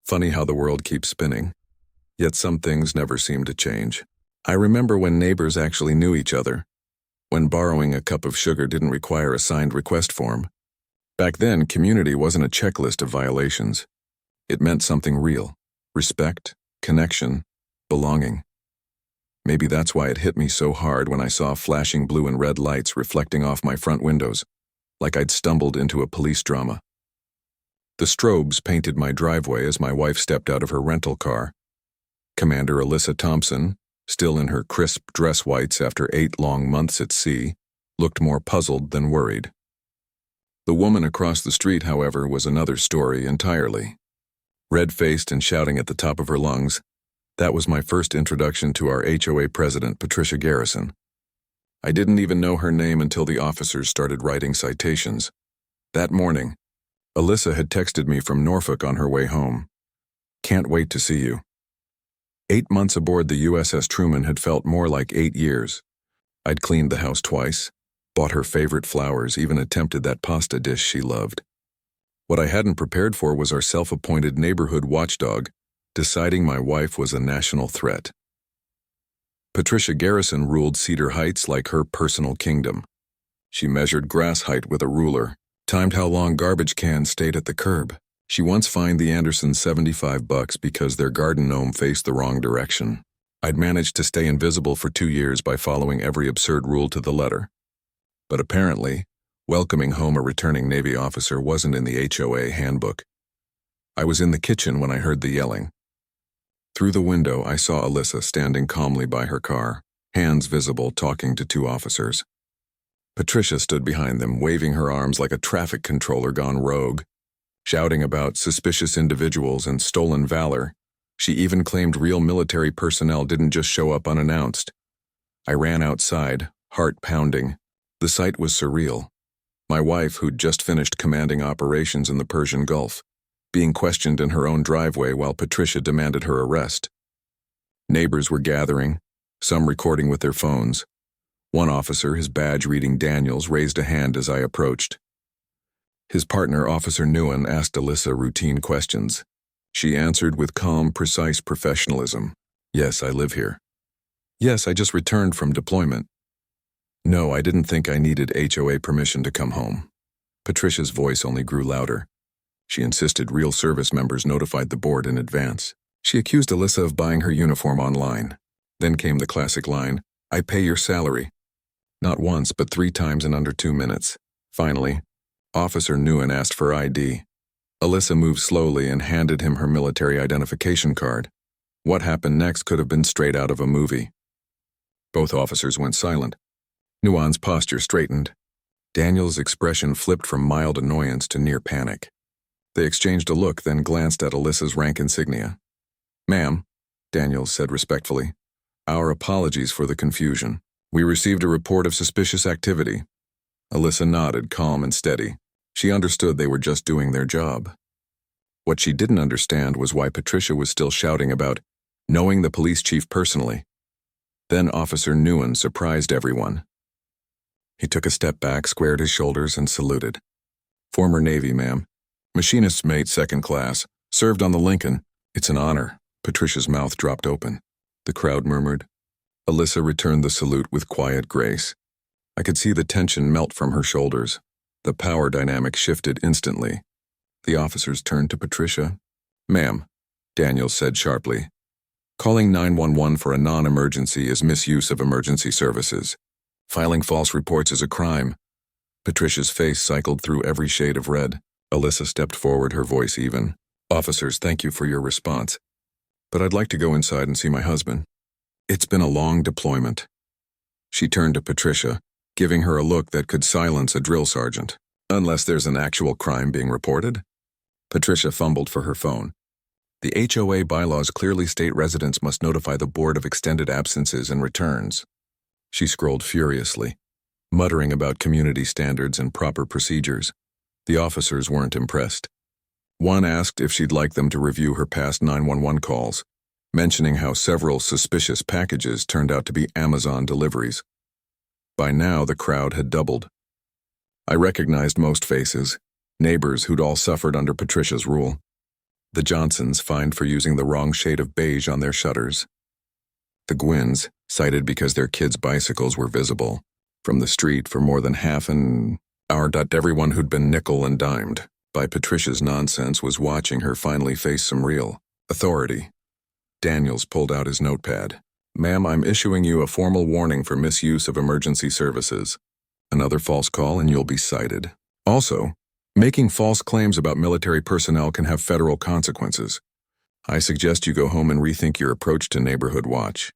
Funny how the world keeps spinning. Yet some things never seem to change. I remember when neighbors actually knew each other, when borrowing a cup of sugar didn't require a signed request form. Back then, community wasn't a checklist of violations. It meant something real: respect, connection, belonging. Maybe that's why it hit me so hard when I saw flashing blue and red lights reflecting off my front windows, like I'd stumbled into a police drama. The strobes painted my driveway as my wife stepped out of her rental car. Commander Alyssa Thompson, still in her crisp dress whites after 8 long months at sea, looked more puzzled than worried. The woman across the street, however, was another story entirely. Red-faced and shouting at the top of her lungs, that was my first introduction to our HOA president, Patricia Garrison. I didn't even know her name until the officers started writing citations. That morning, Alyssa had texted me from Norfolk on her way home. "Can't wait to see you." 8 months aboard the USS Truman had felt more like 8 years. I'd cleaned the house twice, bought her favorite flowers, even attempted that pasta dish she loved. What I hadn't prepared for was our self-appointed neighborhood watchdog deciding my wife was a national threat. Patricia Garrison ruled Cedar Heights like her personal kingdom. She measured grass height with a ruler, timed how long garbage cans stayed at the curb. She once fined the Andersons $75 because their garden gnome faced the wrong direction. I'd managed to stay invisible for 2 years by following every absurd rule to the letter. But apparently, welcoming home a returning Navy officer wasn't in the HOA handbook. I was in the kitchen when I heard the yelling. Through the window, I saw Alyssa standing calmly by her car, hands visible, talking to 2 officers. Patricia stood behind them, waving her arms like a traffic controller gone rogue, shouting about suspicious individuals and stolen valor. She even claimed real military personnel didn't just show up unannounced. I ran outside, heart pounding. The sight was surreal. My wife, who'd just finished commanding operations in the Persian Gulf, being questioned in her own driveway while Patricia demanded her arrest. Neighbors were gathering, some recording with their phones. One officer, his badge reading Daniels, raised a hand as I approached. His partner, Officer Nguyen, asked Alyssa routine questions. She answered with calm, precise professionalism. "Yes, I live here." "Yes, I just returned from deployment." "No, I didn't think I needed HOA permission to come home." Patricia's voice only grew louder. She insisted real service members notified the board in advance. She accused Alyssa of buying her uniform online. Then came the classic line, "I pay your salary." Not once, but 3 times in under 2 minutes. Finally, Officer Nguyen asked for ID. Alyssa moved slowly and handed him her military identification card. What happened next could have been straight out of a movie. Both officers went silent. Nguyen's posture straightened. Daniel's expression flipped from mild annoyance to near panic. They exchanged a look, then glanced at Alyssa's rank insignia. "Ma'am," Daniels said respectfully, "our apologies for the confusion. We received a report of suspicious activity." Alyssa nodded, calm and steady. She understood they were just doing their job. What she didn't understand was why Patricia was still shouting about knowing the police chief personally. Then Officer Nguyen surprised everyone. He took a step back, squared his shoulders, and saluted. "Former Navy, ma'am. Machinist's mate, 2nd class. Served on the Lincoln. It's an honor." Patricia's mouth dropped open. The crowd murmured. Alyssa returned the salute with quiet grace. I could see the tension melt from her shoulders. The power dynamic shifted instantly. The officers turned to Patricia. "Ma'am," Daniels said sharply, "calling 911 for a non-emergency is misuse of emergency services. Filing false reports is a crime." Patricia's face cycled through every shade of red. Alyssa stepped forward, her voice even. "Officers, thank you for your response. But I'd like to go inside and see my husband. It's been a long deployment." She turned to Patricia, giving her a look that could silence a drill sergeant. "Unless there's an actual crime being reported?" Patricia fumbled for her phone. "The HOA bylaws clearly state residents must notify the board of extended absences and returns." She scrolled furiously, muttering about community standards and proper procedures. The officers weren't impressed. One asked if she'd like them to review her past 911 calls, mentioning how several suspicious packages turned out to be Amazon deliveries. By now, the crowd had doubled. I recognized most faces, neighbors who'd all suffered under Patricia's rule. The Johnsons fined for using the wrong shade of beige on their shutters. The Gwynns cited because their kids' bicycles were visible from the street for more than half an hour. Everyone who'd been nickel and dimed by Patricia's nonsense was watching her finally face some real authority. Daniels pulled out his notepad. "Ma'am, I'm issuing you a formal warning for misuse of emergency services. Another false call and you'll be cited. Also, making false claims about military personnel can have federal consequences. I suggest you go home and rethink your approach to neighborhood watch."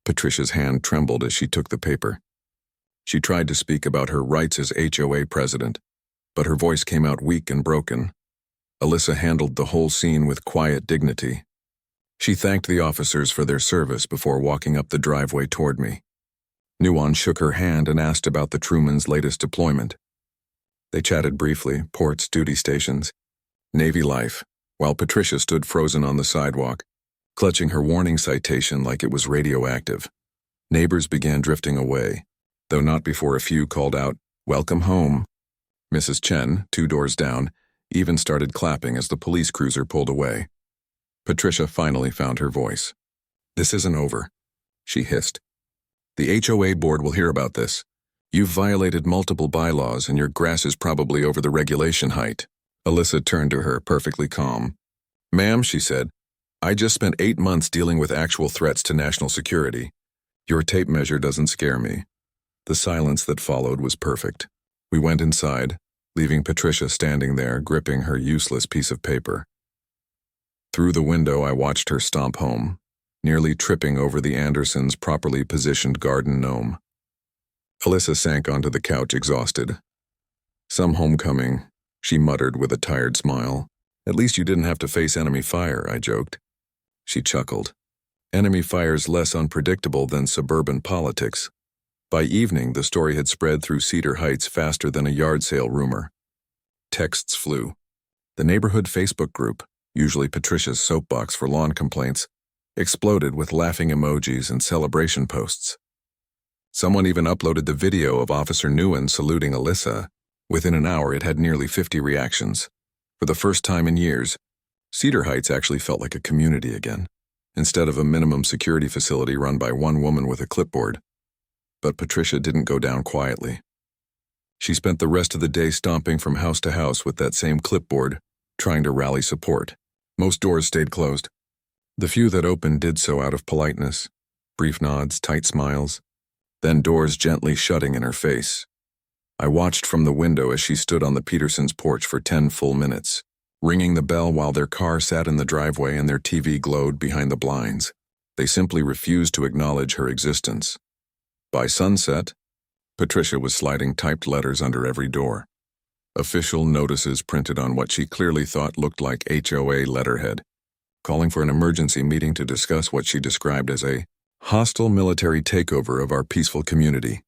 Patricia's hand trembled as she took the paper. She tried to speak about her rights as HOA president, but her voice came out weak and broken. Alyssa handled the whole scene with quiet dignity. She thanked the officers for their service before walking up the driveway toward me. Nuwan shook her hand and asked about the Truman's latest deployment. They chatted briefly, ports, duty stations, Navy life, while Patricia stood frozen on the sidewalk, clutching her warning citation like it was radioactive. Neighbors began drifting away, though not before a few called out, "Welcome home." Mrs. Chen, 2 doors down, even started clapping as the police cruiser pulled away. Patricia finally found her voice. "This isn't over," she hissed. "The HOA board will hear about this. You've violated multiple bylaws and your grass is probably over the regulation height." Alyssa turned to her, perfectly calm. "Ma'am," she said, "I just spent 8 months dealing with actual threats to national security. Your tape measure doesn't scare me." The silence that followed was perfect. We went inside, leaving Patricia standing there, gripping her useless piece of paper. Through the window, I watched her stomp home, nearly tripping over the Andersons' properly positioned garden gnome. Alyssa sank onto the couch, exhausted. "Some homecoming," she muttered with a tired smile. "At least you didn't have to face enemy fire," I joked. She chuckled. "Enemy fire's less unpredictable than suburban politics." By evening, the story had spread through Cedar Heights faster than a yard sale rumor. Texts flew. The neighborhood Facebook group, usually Patricia's soapbox for lawn complaints, exploded with laughing emojis and celebration posts. Someone even uploaded the video of Officer Nuwan saluting Alyssa. Within an hour, it had nearly 50 reactions. For the first time in years, Cedar Heights actually felt like a community again, instead of a minimum security facility run by one woman with a clipboard. But Patricia didn't go down quietly. She spent the rest of the day stomping from house to house with that same clipboard, trying to rally support. Most doors stayed closed. The few that opened did so out of politeness, brief nods, tight smiles, then doors gently shutting in her face. I watched from the window as she stood on the Petersons' porch for 10 full minutes, ringing the bell while their car sat in the driveway and their TV glowed behind the blinds. They simply refused to acknowledge her existence. By sunset, Patricia was sliding typed letters under every door. Official notices printed on what she clearly thought looked like HOA letterhead, calling for an emergency meeting to discuss what she described as a hostile military takeover of our peaceful community.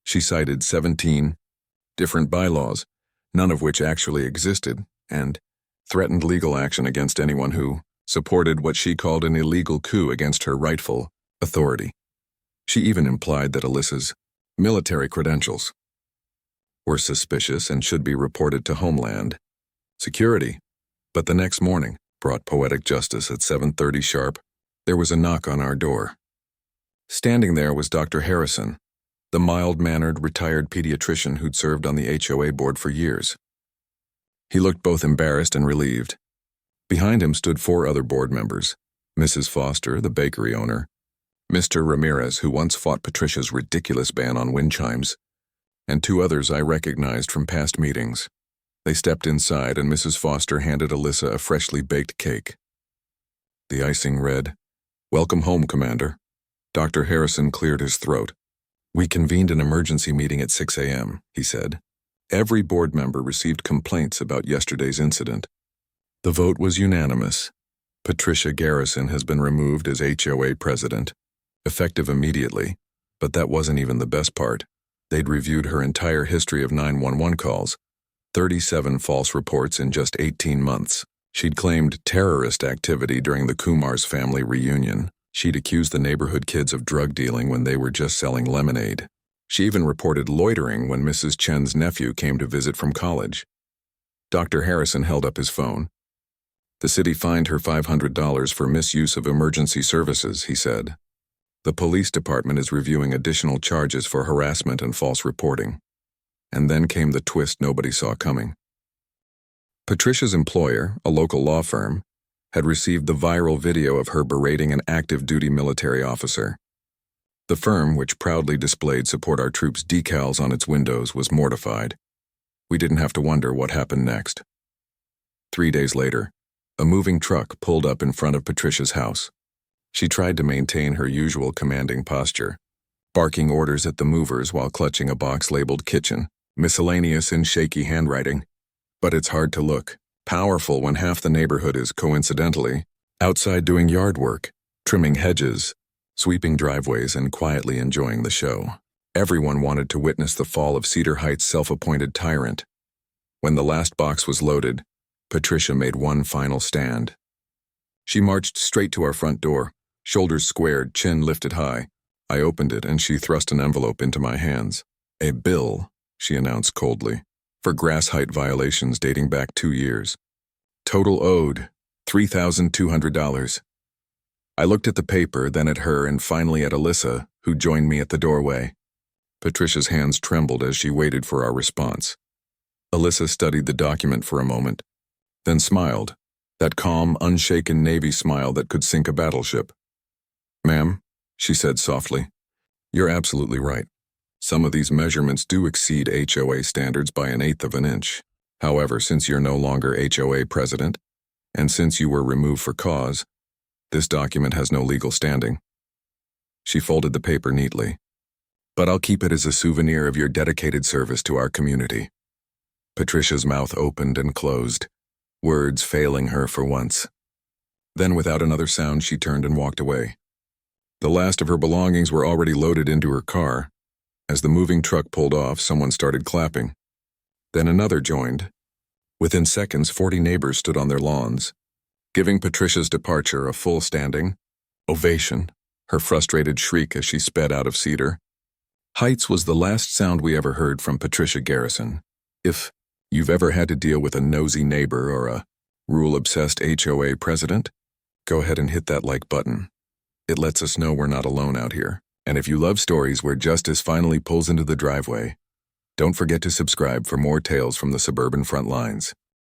She cited 17 different bylaws, none of which actually existed, and threatened legal action against anyone who supported what she called an illegal coup against her rightful authority. She even implied that Alyssa's military credentials were suspicious and should be reported to Homeland Security. But the next morning brought poetic justice at 7:30 sharp. There was a knock on our door. Standing there was Dr. Harrison, the mild-mannered retired pediatrician who'd served on the HOA board for years. He looked both embarrassed and relieved. Behind him stood 4 other board members, Mrs. Foster, the bakery owner, Mr. Ramirez, who once fought Patricia's ridiculous ban on wind chimes, and 2 others I recognized from past meetings. They stepped inside and Mrs. Foster handed Alyssa a freshly baked cake. The icing read, "Welcome home, Commander." Dr. Harrison cleared his throat. "We convened an emergency meeting at 6 a.m., he said. Every board member received complaints about yesterday's incident. The vote was unanimous. Patricia Garrison has been removed as HOA president, effective immediately, but that wasn't even the best part. They'd reviewed her entire history of 911 calls, 37 false reports in just 18 months. She'd claimed terrorist activity during the Kumar's family reunion. She'd accused the neighborhood kids of drug dealing when they were just selling lemonade. She even reported loitering when Mrs. Chen's nephew came to visit from college. Dr. Harrison held up his phone. The city fined her $500 for misuse of emergency services, he said. The police department is reviewing additional charges for harassment and false reporting. And then came the twist nobody saw coming. Patricia's employer, a local law firm, had received the viral video of her berating an active-duty military officer. The firm, which proudly displayed Support Our Troops decals on its windows, was mortified. We didn't have to wonder what happened next. 3 days later, a moving truck pulled up in front of Patricia's house. She tried to maintain her usual commanding posture, barking orders at the movers while clutching a box labeled kitchen, miscellaneous in shaky handwriting. But it's hard to look powerful when half the neighborhood is, coincidentally, outside doing yard work, trimming hedges, sweeping driveways, and quietly enjoying the show. Everyone wanted to witness the fall of Cedar Heights' self-appointed tyrant. When the last box was loaded, Patricia made one final stand. She marched straight to our front door, shoulders squared, chin lifted high. I opened it and she thrust an envelope into my hands. A bill, she announced coldly, for grass height violations dating back 2 years. Total owed, $3,200. I looked at the paper, then at her, and finally at Alyssa, who joined me at the doorway. Patricia's hands trembled as she waited for our response. Alyssa studied the document for a moment, then smiled, that calm, unshaken Navy smile that could sink a battleship. "Ma'am," she said softly, "you're absolutely right. Some of these measurements do exceed HOA standards by 1/8 of an inch. However, since you're no longer HOA president, and since you were removed for cause, this document has no legal standing." She folded the paper neatly. "But I'll keep it as a souvenir of your dedicated service to our community." Patricia's mouth opened and closed, words failing her for once. Then, without another sound, she turned and walked away. The last of her belongings were already loaded into her car. As the moving truck pulled off, someone started clapping. Then another joined. Within seconds, 40 neighbors stood on their lawns, giving Patricia's departure a full standing ovation, her frustrated shriek as she sped out of Cedar Heights was the last sound we ever heard from Patricia Garrison. If you've ever had to deal with a nosy neighbor or a rule-obsessed HOA president, go ahead and hit that like button. It lets us know we're not alone out here. And if you love stories where justice finally pulls into the driveway, don't forget to subscribe for more tales from the suburban front lines.